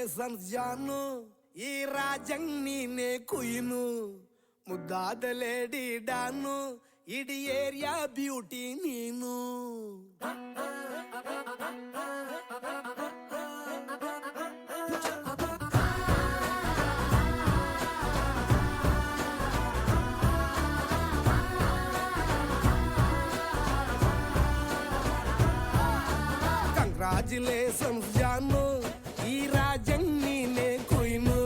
ಜಾನು ಈ ರಾಜಂಗ್ ನೀನೆ ಕುಯ್ನು ಮುದ್ದಾದ ಲೇಡಿ ಡಾನು ಇಡೀ ಏರಿಯಾ ಬ್ಯೂಟಿ ನೀನು ಕಂಗ್ರಾಚುಲೇಷನ್ಸ್ ಜಾನು ಈ ರಾಜಂಗ್ ನೀನೆ ಕುಯ್ನು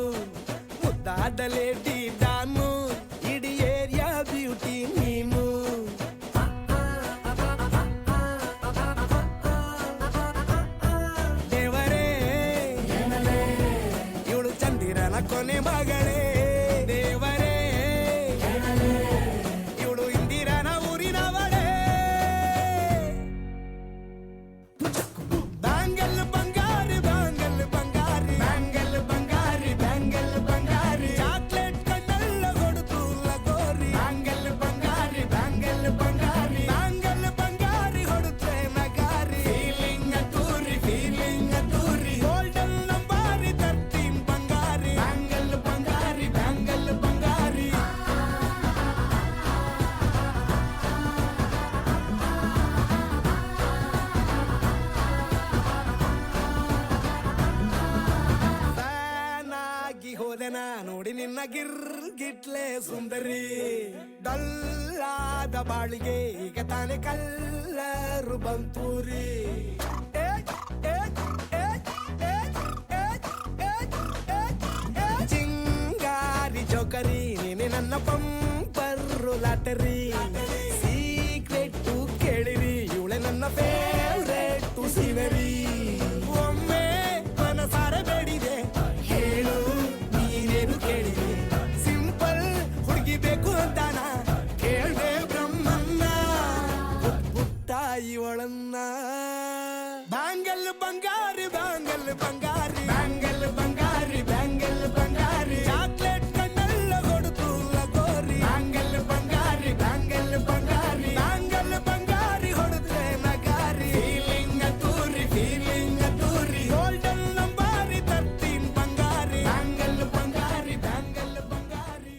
ಮುದ್ದಾದ ಲೇಡಿ ಡಾನು ಇಡೀ ಏರಿಯಾ ಬ್ಯೂಟಿ ನೀನು ದೇವರೇ ಇವಳು ಚಂದಿರನ ಕೊನೆ ಮಗಳೇ ದೇವರೇ ಇವಳು ಇಂದಿರನ ಊರಿನವಳೇ ಬ್ಯಾಂಗಲ್ ಬಂಗಾರಿ ಬ್ಯಾಂಗಲ್ ಬಂಗಾರಿ ಬ್ಯಾಂಗಲ್ ಬಂಗಾರಿ ಬ್ಯಾಂಗಲ್ ಬಂಗಾರಿ ಚಾಕ್ಲೇಟ್ ಕಣ್ಣಲ್ಲ ಕೊಡುತ್ತು ಲಗೋರಿ ಬ್ಯಾಂಗಲ್ ಬಂಗಾರಿ ಬ್ಯಾಂಗಲ್ ಬಂಗಾರಿ ಬ್ಯಾಂಗಲ್ ಬಂಗಾರಿ ಹೊಡುತ್ತೆ ನಗಾರಿ ಫೀಲಿಂಗ್ ತೂರಿ ಗೋಲ್ಡನ್ ನಂಬಾರಿ 13 ಬಂಗಾರಿ ಬ್ಯಾಂಗಲ್ ಬಂಗಾರಿ ಬ್ಯಾಂಗಲ್ ಬಂಗಾರಿ ಫ್ಯಾನ್ ಆಗಿ ಹೋದೆನ ನೋಡಿ ನಿನ್ನ ಗಿರ್ಗಿಟ್ಲೆ ಸುಂದರಿ ಡಲ್ಲಾದ ಬಾಳಿಗೆ ಈಗ ತಾನೆ ಕಲ್ಲರು ಬಂತೂರಿ ಚಿಂಗಾರಿ ಜೋಕರಿ ನೀನೆ ನನ್ನ ಪಂಪರ್ರು ಲಾಟರಿ ಸೀಕ್ರೆಟ್ ಕೇಳಿರಿ ಇವಳೆ ನನ್ನ ಫೇವ್ರೇಟ್ ಸಿನರಿ ಒಮ್ಮೆ ಮನಸಾರ ಬೇಡಿದೆ ಹೇಳು ನೀನೇನು ಕೇಳಿದೆ ಸಿಂಪಲ್ ಹುಡುಗಿ ಬೇಕು ಅಂತಾನ ಕೇಳ್ದೆ ಬ್ರಹ್ಮನ್ನ ಪುಟ್ಟ ಇವಳನ್ನ ಬ್ಯಾಂಗಲ್ ಬಂಗಾರಿ ಬ್ಯಾಂಗಲ್ ಬಂಗಾರಿ ಬ್ಯಾಂಗಲ್ ಬಂಗಾರಿ ಬ್ಯಾಂಗಲ್ ಬಂಗಾರಿ ಚಾಕ್ಲೇಟ್ ಕಣ್ಣಲ್ಲ ಕೊಡುತ್ತು ಲಗೋರಿ ಬ್ಯಾಂಗಲ್ ಬಂಗಾರಿ ಬ್ಯಾಂಗಲ್ ಬಂಗಾರಿ ಬ್ಯಾಂಗಲ್ ಬಂಗಾರಿ ಹೊಡುತ್ತೆ ನಗಾರಿ ಫೀಲಿಂಗ್ ತೂರಿ ಗೋಲ್ಡನ್ ನಂಬಾರಿ 13 ಬಂಗಾರಿ ಬ್ಯಾಂಗಲ್ ಬಂಗಾರಿ ಬ್ಯಾಂಗಲ್ ಬಂಗಾರಿ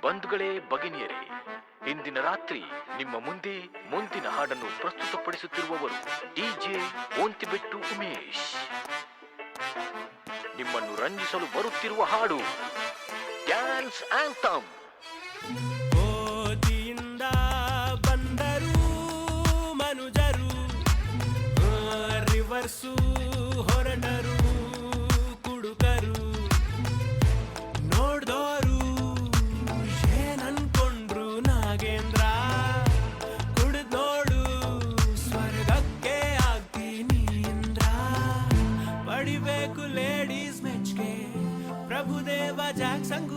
ಬಂಧುಗಳೇ ಭಗಿನಿಯರೇ, ಇಂದಿನ ರಾತ್ರಿ ನಿಮ್ಮ ಮುಂದೆ ಮುಂದಿನ ಹಾಡನ್ನು ಪ್ರಸ್ತುತಪಡಿಸುತ್ತಿರುವವರು ಡಿಜೆ ಓಂತಿಬೆಟ್ಟು ಉಮೇಶ್. ನಿಮ್ಮನ್ನು ರಂಜಿಸಲು ಬರುತ್ತಿರುವ ಹಾಡು ಡ್ಯಾನ್ಸ್ ಆಂಥಮ್. ಓದಿಯಿಂದ ಬಂದರು ಮನುಜರು, ರಿವರ್ಸು ಹೊರಟರು ಕುಡುಕರು, ನೋಡ್ದೋರು ಏನನ್ಕೊಂಡ್ರು ನಾಗೇಂದ್ರ, ಕುಡಿದ್ ನೋಡು ಸ್ವರ್ಗಕ್ಕೆ ಆಗ್ತೀನಿ ಇಂದ್ರ, ಪಡಿಬೇಕು ಲೇಡೀಸ್ ಮೆಚ್ಗೆ ಪ್ರಭುದೇವ ಜಾಕ್ಸಂಗು